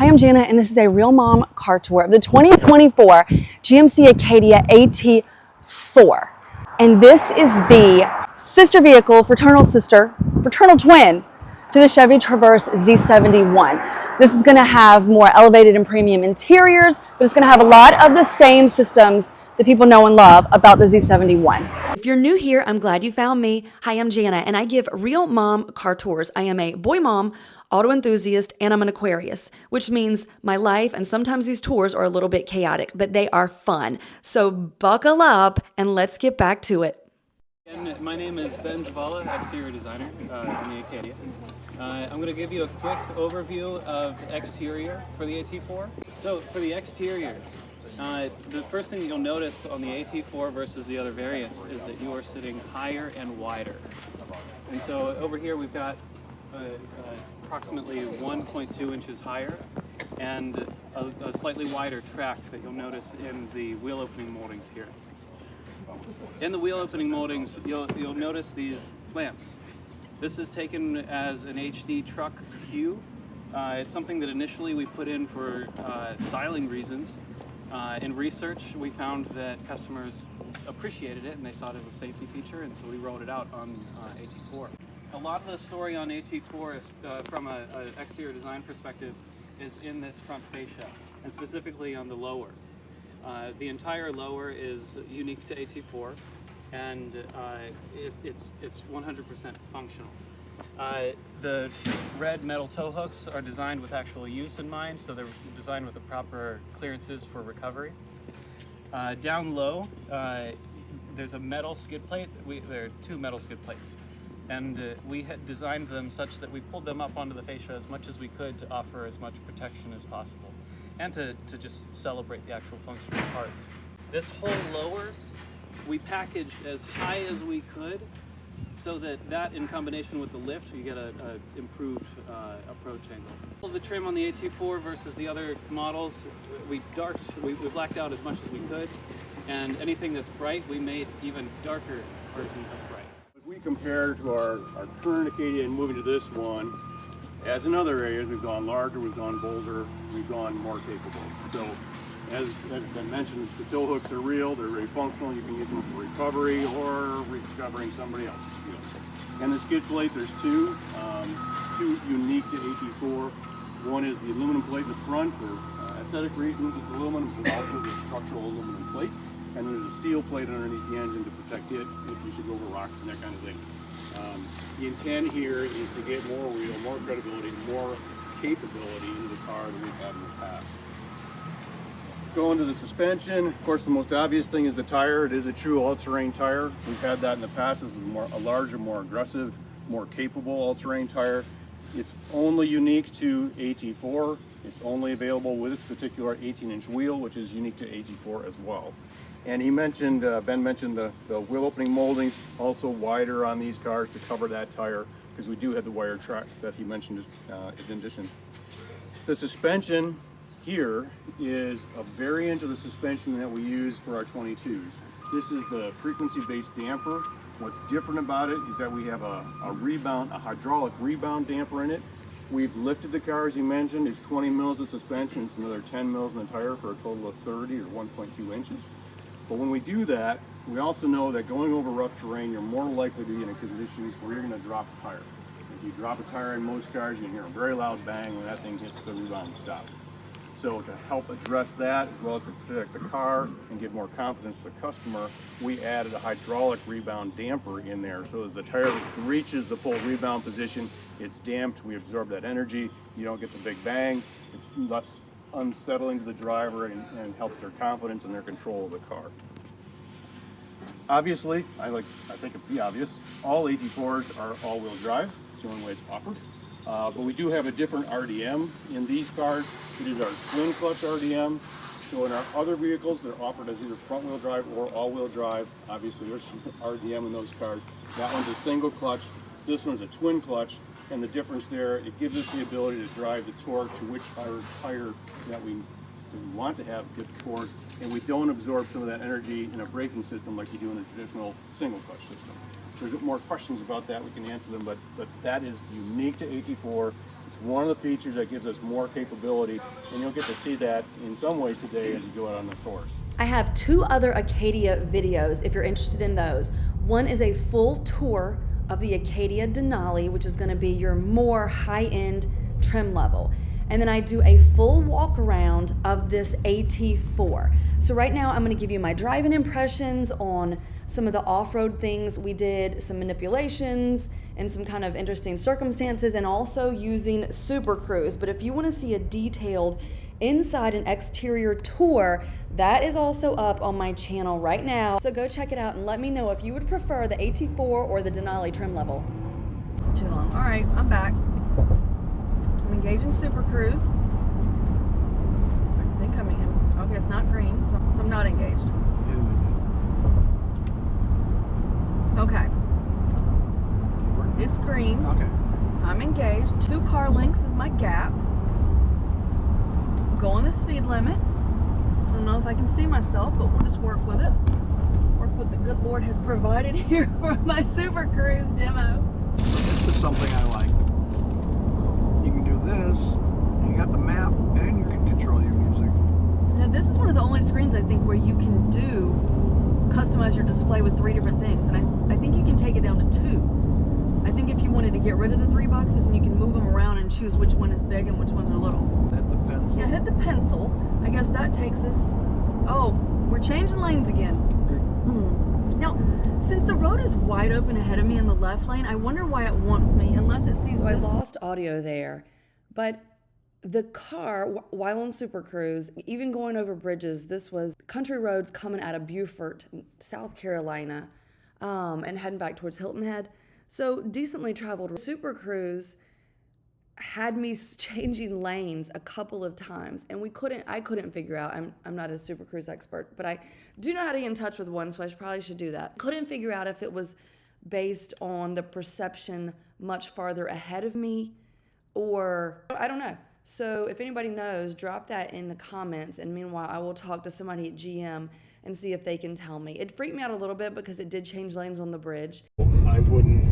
Hi, I'm Jana, and this is a Real Mom car tour of the 2024 GMC Acadia AT4. And this is the sister vehicle, fraternal twin to the Chevy Traverse Z71. This is going to have more elevated and premium interiors, but it's going to have a lot of the same systems that people know and love about the Z71. If you're new here, I'm glad you found me. Hi, I'm Jana, and I give Real Mom car tours. I am a boy mom, auto enthusiast, and I'm an Aquarius, which means my life and sometimes these tours are a little bit chaotic, but they are fun. So buckle up and let's get back to it. And my name is Ben Zavala, exterior designer on the Acadia. I'm going to give you a quick overview of exterior for the AT4. So for the exterior, the first thing you'll notice on the AT4 versus the other variants is that you are sitting higher and wider. And so over here we've got approximately 1.2 inches higher and a slightly wider track that you'll notice in the wheel opening moldings here. In the wheel opening moldings, you'll notice these lamps. This is taken as an HD truck hue. It's something that initially we put in for styling reasons. In research, we found that customers appreciated it and they saw it as a safety feature, and so we rolled it out on AT4. A lot of the story on AT4 is, from an exterior design perspective, is in this front fascia, and specifically on the lower. The entire lower is unique to AT4, and it's 100% functional. The red metal tow hooks are designed with actual use in mind, so they're designed with the proper clearances for recovery. Down low, there's a metal skid plate. There are two metal skid plates, and we had designed them such that we pulled them up onto the fascia as much as we could to offer as much protection as possible, and to just celebrate the actual functional parts. This whole lower, we packaged as high as we could, so that in combination with the lift, you get a improved approach angle. All of the trim on the AT4 versus the other models, we blacked out as much as we could, and anything that's bright, we made even darker versions of bright. If we compare to our current Acadia and moving to this one, as in other areas, we've gone larger, we've gone bolder, we've gone more capable. So, as I mentioned, the tow hooks are real, they're very functional. You can use them for recovery or recovering somebody else's wheel. And the skid plate, there's two unique to AT4. One is the aluminum plate in the front for aesthetic reasons. It's aluminum, but also the structural aluminum plate. And there's a steel plate underneath the engine to protect it if you should go over rocks and that kind of thing. The intent here is to get more wheel, more credibility, more capability into the car than we've had in the past. Going to the suspension, of course the most obvious thing is the tire. It is a true all-terrain tire. We've had that in the past. This is a larger, more aggressive, more capable all-terrain tire. It's only unique to AT4. It's only available with this particular 18-inch wheel, which is unique to AT4 as well. And he mentioned, Ben mentioned the wheel opening moldings, also wider on these cars to cover that tire, because we do have the wire track that he mentioned in addition. The suspension here is a variant of the suspension that we use for our 22s. This is the frequency-based damper. What's different about it is that we have a hydraulic rebound damper in it. We've lifted the car, as you mentioned. It's 20 mils of suspension. It's another 10 mils in the tire for a total of 30 or 1.2 inches. But when we do that, we also know that going over rough terrain, you're more likely to be in a condition where you're going to drop a tire. If you drop a tire in most cars, you can hear a very loud bang when that thing hits the rebound stop. So to help address that, as well as to protect the car and give more confidence to the customer, we added a hydraulic rebound damper in there. So as the tire reaches the full rebound position, it's damped, we absorb that energy, you don't get the big bang, it's less unsettling to the driver and helps their confidence and their control of the car. Obviously, I think it'd be obvious, all AT4s are all-wheel drive. It's the only way it's offered. But we do have a different RDM in these cars. It is our twin clutch RDM. So in our other vehicles, they're offered as either front-wheel drive or all-wheel drive. Obviously, there's RDM in those cars. That one's a single clutch. This one's a twin clutch. And the difference there, it gives us the ability to drive the torque to which our tire that we want to have good torque, and we don't absorb some of that energy in a braking system like you do in a traditional single clutch system. If there's more questions about that, we can answer them, but that is unique to AT4. It's one of the features that gives us more capability, and you'll get to see that in some ways today as you go out on the course. I have 2 other Acadia videos if you're interested in those. One is a full tour of the Acadia Denali, which is going to be your more high-end trim level. And then I do a full walk around of this AT4. So right now I'm going to give you my driving impressions on some of the off-road things we did, some manipulations and some kind of interesting circumstances, and also using Super Cruise. But if you want to see a detailed inside and exterior tour, that is also up on my channel right now. So go check it out and let me know if you would prefer the AT4 or the Denali trim level. Too long. All right, I'm back. I'm engaging Super Cruise. I think I'm in. Okay, it's not green, so I'm not engaged. Okay. It's green. Okay. I'm engaged. 2 car lengths is my gap. Going the speed limit. I don't know if I can see myself, but we'll just work with it. Work with the good Lord has provided here for my Super Cruise demo. So this is something I like. You can do this, and you got the map, and you can control your music. Now this is one of the only screens I think where you can customize your display with 3 different things, and I think you can take it down to 2. I think if you wanted to get rid of the 3 boxes and you can move them around and choose which one is big and which ones are little. Hit the pencil. Yeah, hit the pencil. I guess that takes us, oh, we're changing lanes again. Now, since the road is wide open ahead of me in the left lane, I wonder why it wants me, unless it sees So I this. lost audio there, but the car, while on Super Cruise, even going over bridges, this was country roads coming out of Beaufort, South Carolina, and heading back towards Hilton Head. So decently traveled. Super Cruise had me changing lanes a couple of times, and I couldn't figure out, I'm not a Super Cruise expert, but I do know how to get in touch with one, so I probably should do that. Couldn't figure out if it was based on the perception much farther ahead of me, or I don't know. So if anybody knows, drop that in the comments, and meanwhile I will talk to somebody at GM and see if they can tell me. It freaked me out a little bit because it did change lanes on the bridge. I wouldn't.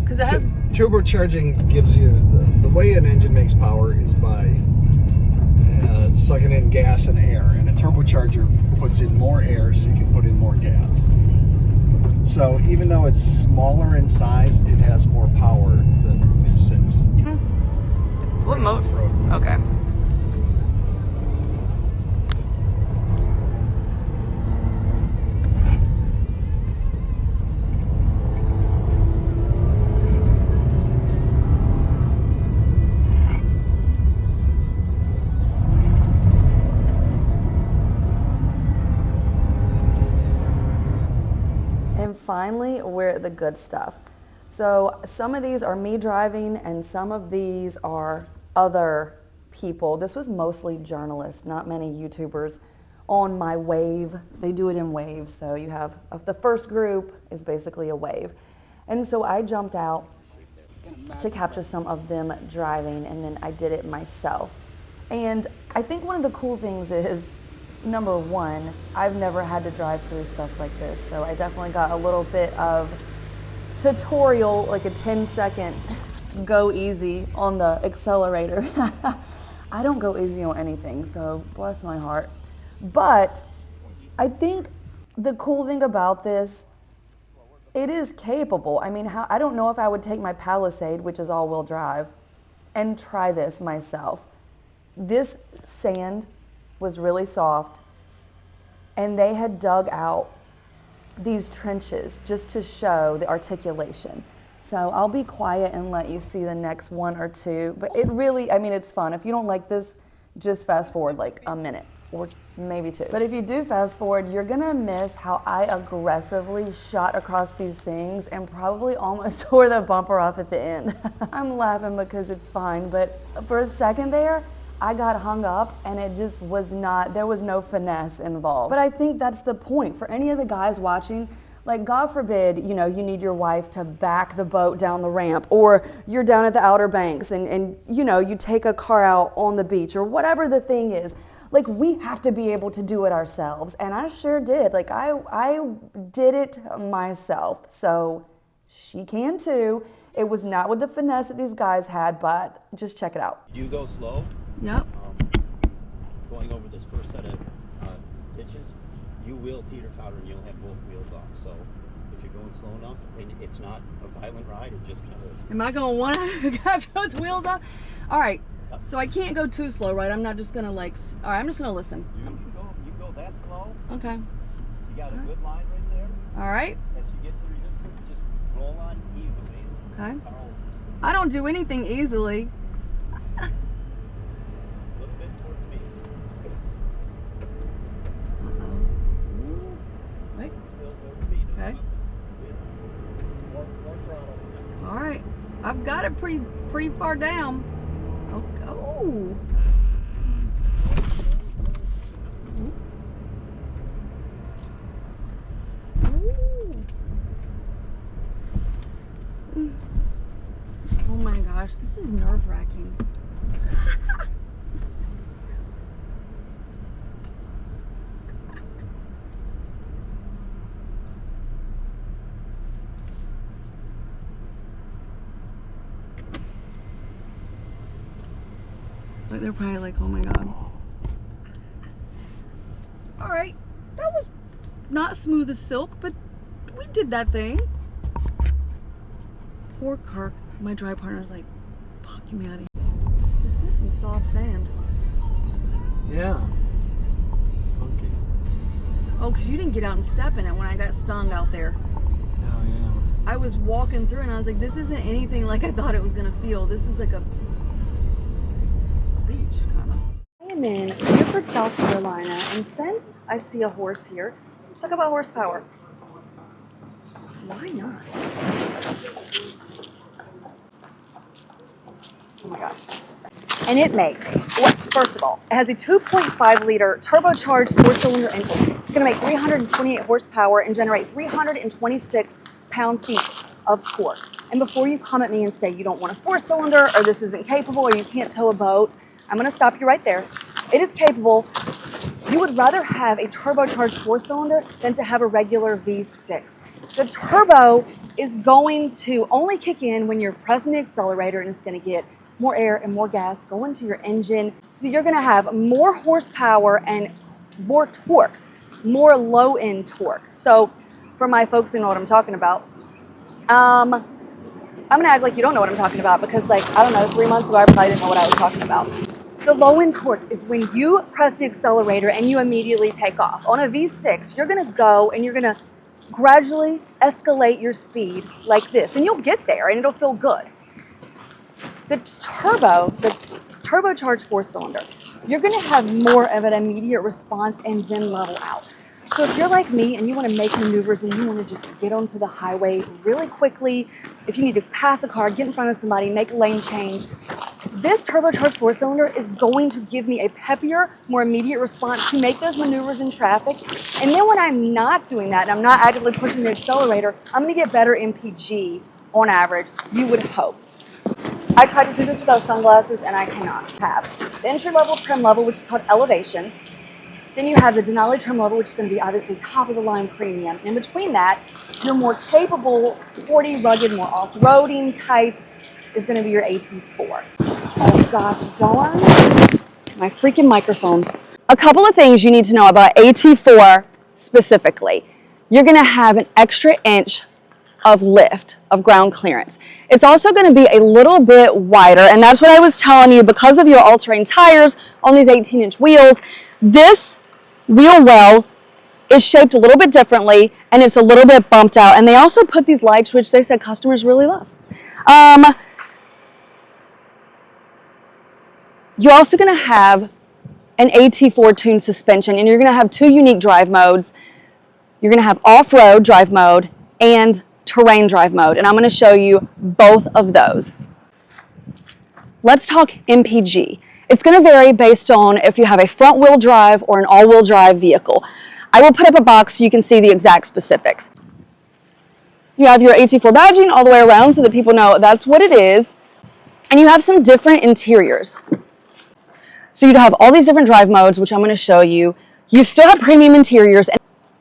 Because it has. Turbocharging gives you the way an engine makes power is by sucking in gas and air, and a turbocharger puts in more air so you can put in more gas. So even though it's smaller in size, it has more power than V6. What mode? Okay. And finally, we're at the good stuff. So some of these are me driving and some of these are other people. This was mostly journalists, not many YouTubers on my wave. They do it in waves. So you have, the first group is basically a wave. And so I jumped out to capture some of them driving, and then I did it myself. And I think one of the cool things is, number one, I've never had to drive through stuff like this, so I definitely got a little bit of tutorial, like a 10-second go easy on the accelerator. I don't go easy on anything, so bless my heart. But I think the cool thing about this, it is capable. I mean, I don't know if I would take my Palisade, which is all-wheel drive, and try this myself. This sand was really soft, and they had dug out these trenches just to show the articulation. So I'll be quiet and let you see the next one or two, but it really, I mean, it's fun. If you don't like this, just fast forward like a minute or maybe 2. But if you do fast forward, you're gonna miss how I aggressively shot across these things and probably almost tore the bumper off at the end. I'm laughing because it's fine, but for a second there, I got hung up and it just was not, there was no finesse involved. But I think that's the point. For any of the guys watching, like God forbid, you know, you need your wife to back the boat down the ramp, or you're down at the Outer Banks and you know, you take a car out on the beach or whatever the thing is. Like, we have to be able to do it ourselves. And I sure did. Like, I did it myself. So she can too. It was not with the finesse that these guys had, but just check it out. You go slow. Yep. Going over this first set of pitches, you will teeter-totter and you'll have both wheels off. So if you're going slow enough and it's not a violent ride, it just kind of... Am I going to want to have both wheels off? All right. So I can't go too slow, right? I'm not just going to like... All right, I'm just going to listen. You can go that slow. Okay. You got a good line right there. All right. As you get to the resistance, just roll on easily. Okay. I don't do anything easily. A little bit towards me. Wait. Still towards me. Okay. More throttle. All right. I've got it pretty far down. Oh. Oh. Oh my gosh, this is nerve-wracking. Like they're probably like, oh my god. All right, that was not smooth as silk, but we did that thing. Poor Kirk, my drive partner's like, fuck, you me out of here. This is some soft sand. Yeah. It's funky. Oh, because you didn't get out and step in it when I got stung out there. Oh, yeah. I was walking through and I was like, this isn't anything like I thought it was gonna feel. This is like a beach, kind of. I am in Beaufort, South Carolina, and since I see a horse here, let's talk about horsepower. Why not? Oh my gosh. And it makes, well, first of all, it has a 2.5 liter turbocharged 4-cylinder engine. It's going to make 328 horsepower and generate 326 pound-feet of torque. And before you come at me and say you don't want a 4-cylinder or this isn't capable or you can't tow a boat, I'm going to stop you right there. It is capable. You would rather have a turbocharged 4-cylinder than to have a regular V6. The turbo is going to only kick in when you're pressing the accelerator, and it's going to get more air and more gas go into your engine. So you're going to have more horsepower and more torque, more low-end torque. So for my folks who know what I'm talking about, I'm going to act like you don't know what I'm talking about because, like, I don't know, 3 months ago I probably didn't know what I was talking about. The low-end torque is when you press the accelerator and you immediately take off. On a V6, you're going to go and you're going to gradually escalate your speed like this, and you'll get there and it'll feel good. The turbocharged 4-cylinder, you're going to have more of an immediate response and then level out. So if you're like me and you want to make maneuvers and you want to just get onto the highway really quickly, if you need to pass a car, get in front of somebody, make a lane change, this turbocharged 4-cylinder is going to give me a peppier, more immediate response to make those maneuvers in traffic. And then when I'm not doing that and I'm not actively pushing the accelerator, I'm going to get better MPG on average, you would hope. I tried to do this without sunglasses and I cannot have. The entry-level trim level, which is called Elevation. Then you have the Denali trim level, which is going to be obviously top-of-the-line premium. And in between that, your more capable, sporty, rugged, more off-roading type is going to be your AT4. Oh gosh darn, my freaking microphone. A couple of things you need to know about AT4 specifically. You're going to have an extra inch of lift, of ground clearance. It's also going to be a little bit wider, and that's what I was telling you because of your all-terrain tires on these 18-inch wheels. This wheel well is shaped a little bit differently, and it's a little bit bumped out. And they also put these lights, which they said customers really love. You're also going to have an AT4 tuned suspension, and you're going to have two unique drive modes. You're going to have off-road drive mode and terrain drive mode, and I'm going to show you both of those. Let's talk MPG. It's going to vary based on if you have a front-wheel drive or an all-wheel drive vehicle. I will put up a box so you can see the exact specifics. You have your AT4 badging all the way around so that people know that's what it is, and you have some different interiors. So you'd have all these different drive modes, which I'm going to show you. You still have premium interiors.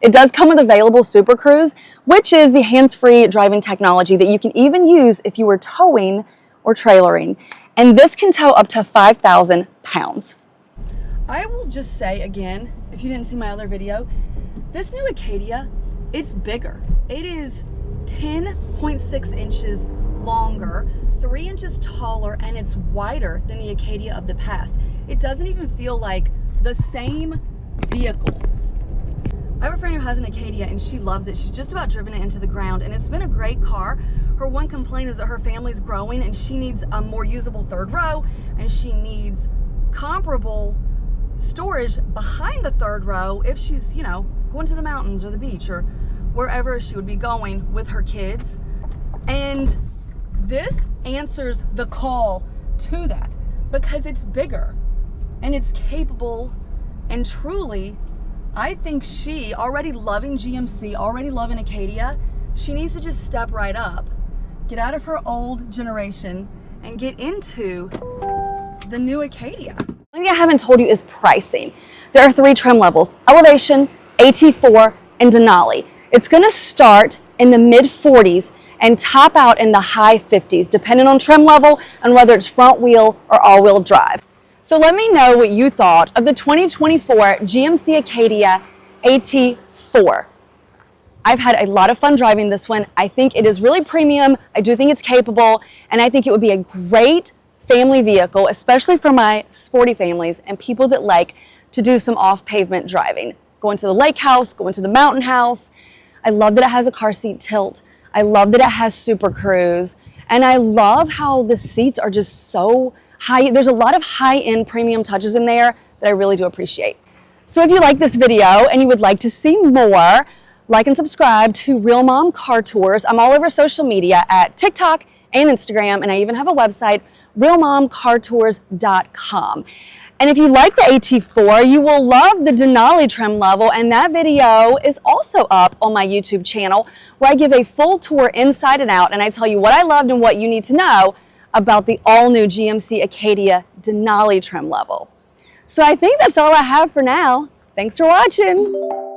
It does come with available Super Cruise, which is the hands-free driving technology that you can even use if you were towing or trailering. And this can tow up to 5,000 pounds. I will just say again, if you didn't see my other video, this new Acadia, it's bigger. It is 10.6 inches longer, 3 inches taller, and it's wider than the Acadia of the past. It doesn't even feel like the same vehicle. I have a friend who has an Acadia and she loves it. She's just about driven it into the ground and it's been a great car. Her one complaint is that her family's growing and she needs a more usable third row and she needs comparable storage behind the third row if she's, you know, going to the mountains or the beach or wherever she would be going with her kids. And this answers the call to that because it's bigger and it's capable, and truly, I think she, already loving GMC, already loving Acadia, she needs to just step right up, get out of her old generation, and get into the new Acadia. One thing I haven't told you is pricing. There are 3 trim levels: Elevation, AT4, and Denali. It's gonna start in the mid-40s and top out in the high 50s, depending on trim level and whether it's front wheel or all-wheel drive. So let me know what you thought of the 2024 GMC Acadia AT4. I've had a lot of fun driving this one. I think it is really premium. I do think it's capable, and I think it would be a great family vehicle, especially for my sporty families and people that like to do some off-pavement driving. Going to the lake house, going to the mountain house. I love that it has a car seat tilt. I love that it has Super Cruise. And I love how the seats are just so high. There's a lot of high-end premium touches in there that I really do appreciate. So if you like this video and you would like to see more, like and subscribe to Real Mom Car Tours. I'm all over social media at TikTok and Instagram, and I even have a website, realmomcartours.com. And if you like the AT4, you will love the Denali trim level, and that video is also up on my YouTube channel where I give a full tour inside and out, and I tell you what I loved and what you need to know about the all-new GMC Acadia Denali trim level. So I think that's all I have for now. Thanks for watching.